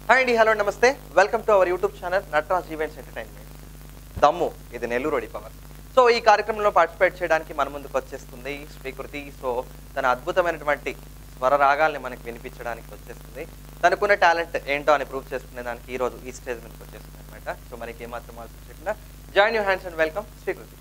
Hi అండి, hello నమస్తే, welcome to our YouTube channel Nataraj events entertainment. దమ్ము ఇది నెల్లూరు పవర్. సో ఈ కార్యక్రమంలో పార్టిసిపేట్ చేయడానికి మన ముందుకు వచ్చేస్తుంది శ్రీకృతి. సో తన అద్భుతమైనటువంటి స్వర రాగాల్ని మనకి వినిపించడానికి వచ్చేస్తుంది. తనకున్న టాలెంట్ ఏంటో అని ప్రూవ్ చేసుకునే దానికి ఈ రోజు ఈ స్టేజ్ మీదకి వచ్చేస్తుంది అనమాట. సో మనకి ఏమాత్రం ఆలోచన చేయకుండా join your hands and welcome Srikriti.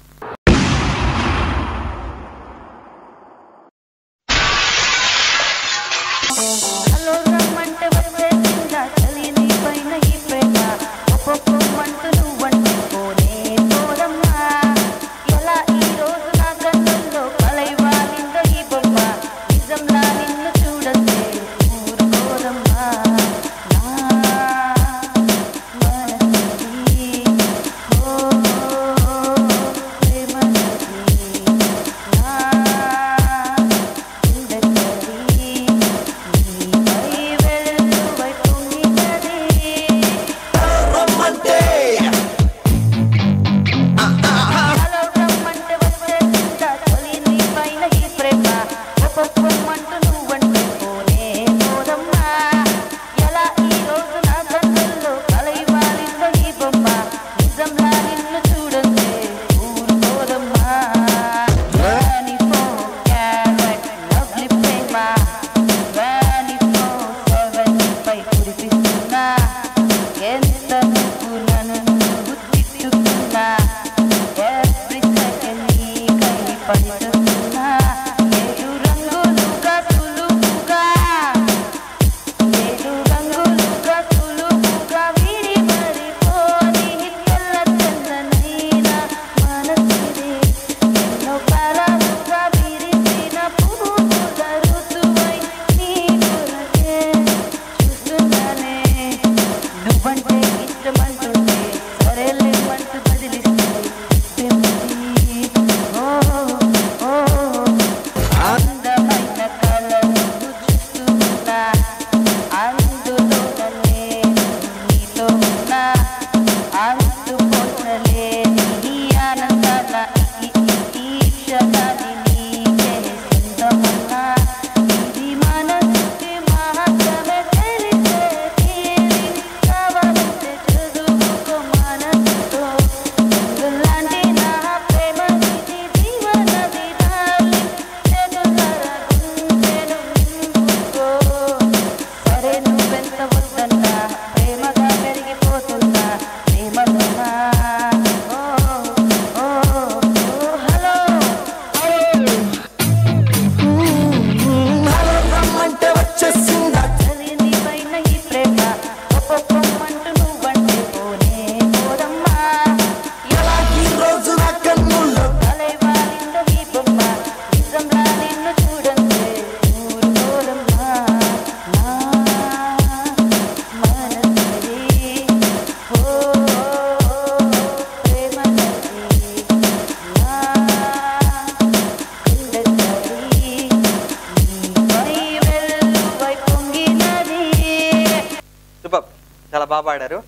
చాలా బాగా పాడారు.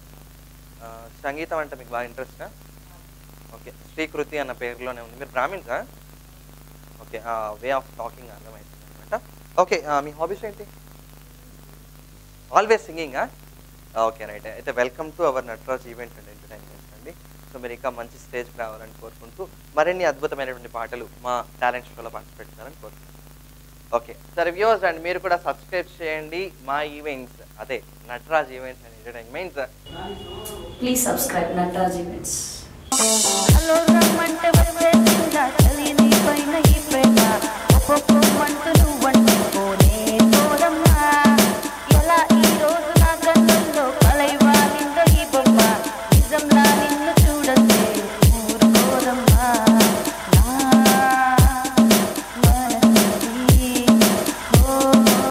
సంగీతం అంటే మీకు బాగా ఇంట్రెస్టా? ఓకే, శ్రీకృతి అన్న పేరులోనే ఉంది. మీరు బ్రాహ్మిన్సా? ఓకే, వే ఆఫ్ టాకింగ్ అర్థమవుతుంది అనమాట. ఓకే, మీ హాబీస్ ఏంటి? ఆల్వేస్ సింగింగా? Okay, right. అయితే welcome to our Nataraj event and entertainment అండి. సో మీరు ఇంకా మంచి స్టేజ్కి రావాలని కోరుకుంటూ మరిన్ని అద్భుతమైనటువంటి పాటలు మా టాలెంట్ షోలో పార్టిసిపేట్ చేయాలని కోరుకుంటున్నాను. ఓకే, సరే వ్యూవర్స్, అండ్ మీరు కూడా సబ్స్క్రైబ్ చేయండి మా ఈవెంట్స్, అదే Nataraj events and entertainments. Please subscribe Nataraj events.